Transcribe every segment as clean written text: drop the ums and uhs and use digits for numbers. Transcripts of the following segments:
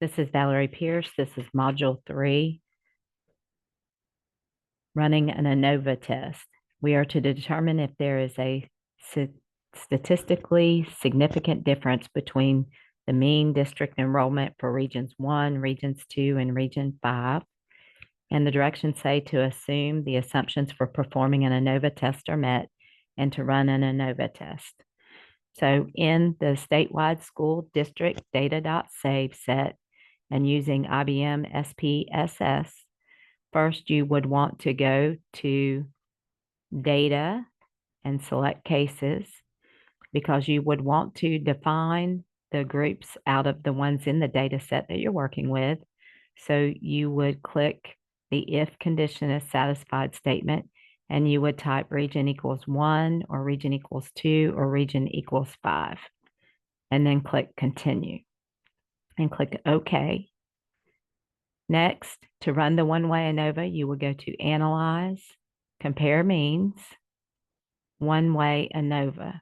This is Valerie Pierce. This is Module 3, running an Anova test. We are to determine if there is a statistically significant difference between the mean district enrollment for Regions 1, Regions 2, and Region 5. And the directions say to assume the assumptions for performing an Anova test are met and to run an Anova test. So in the statewide school district data.save set, and using IBM SPSS, first you would want to go to data and select cases because you would want to define the groups out of the ones in the data set that you're working with. So you would click the if condition is satisfied statement and you would type region equals 1 or region equals 2 or region equals 5 and then click continue and click OK. Next, to run the one-way ANOVA, you will go to Analyze, Compare Means, One-Way ANOVA.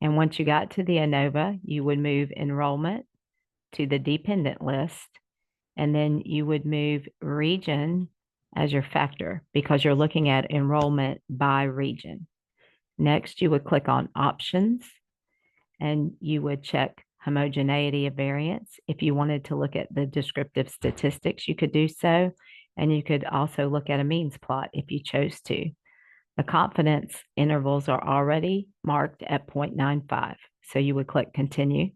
And once you got to the ANOVA, you would move Enrollment to the Dependent List, and then you would move Region as your factor because you're looking at enrollment by region. Next, you would click on Options, and you would check homogeneity of variance. If you wanted to look at the descriptive statistics, you could do so. And you could also look at a means plot if you chose to. The confidence intervals are already marked at 0.95. So you would click continue.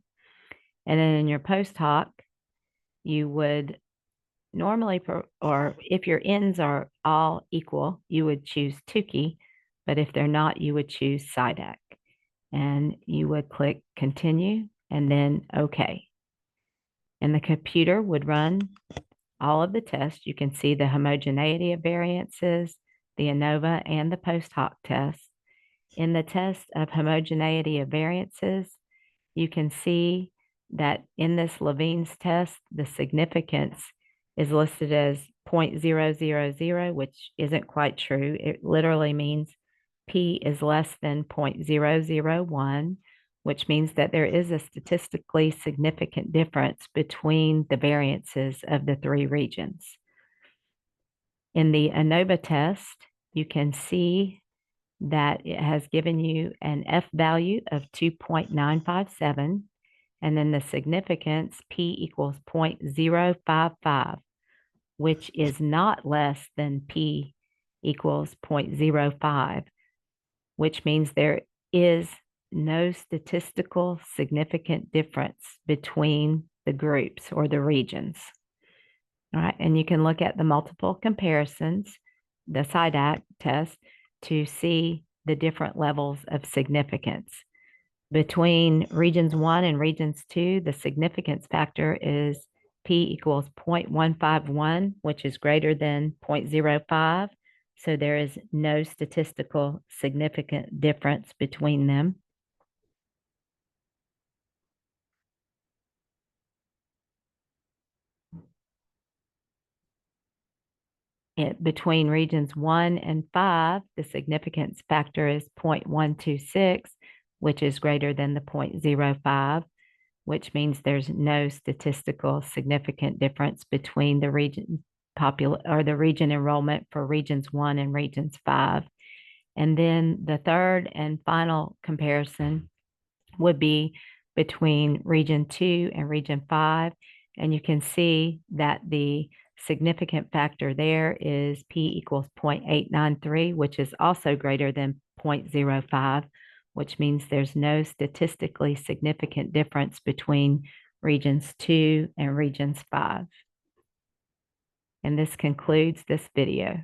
And then in your post hoc, you would normally, or if your ends are all equal, you would choose Tukey. But if they're not, you would choose SIDAC. And you would click continue and then OK. And the computer would run all of the tests. You can see the homogeneity of variances, the ANOVA, and the post hoc test. In the test of homogeneity of variances, you can see that in this Levine's test, the significance is listed as 0.000, which isn't quite true. It literally means P is less than 0.001, which means that there is a statistically significant difference between the variances of the three regions. In the ANOVA test, you can see that it has given you an F value of 2.957, and then the significance P equals 0.055, which is not less than P equals 0.05. Which means there is no statistical significant difference between the groups or the regions. All right, and you can look at the multiple comparisons, the SIDAC test, to see the different levels of significance. Between regions 1 and regions 2, the significance factor is P equals 0.151, which is greater than 0.05. So there is no statistical significant difference between them. Between regions 1 and 5, the significance factor is 0.126, which is greater than the 0.05, which means there's no statistical significant difference between the region the region enrollment for regions 1 and regions 5. And then the third and final comparison would be between region 2 and region 5. And you can see that the significant factor there is P equals 0.893, which is also greater than 0.05, which means there's no statistically significant difference between regions 2 and regions 5. And this concludes this video.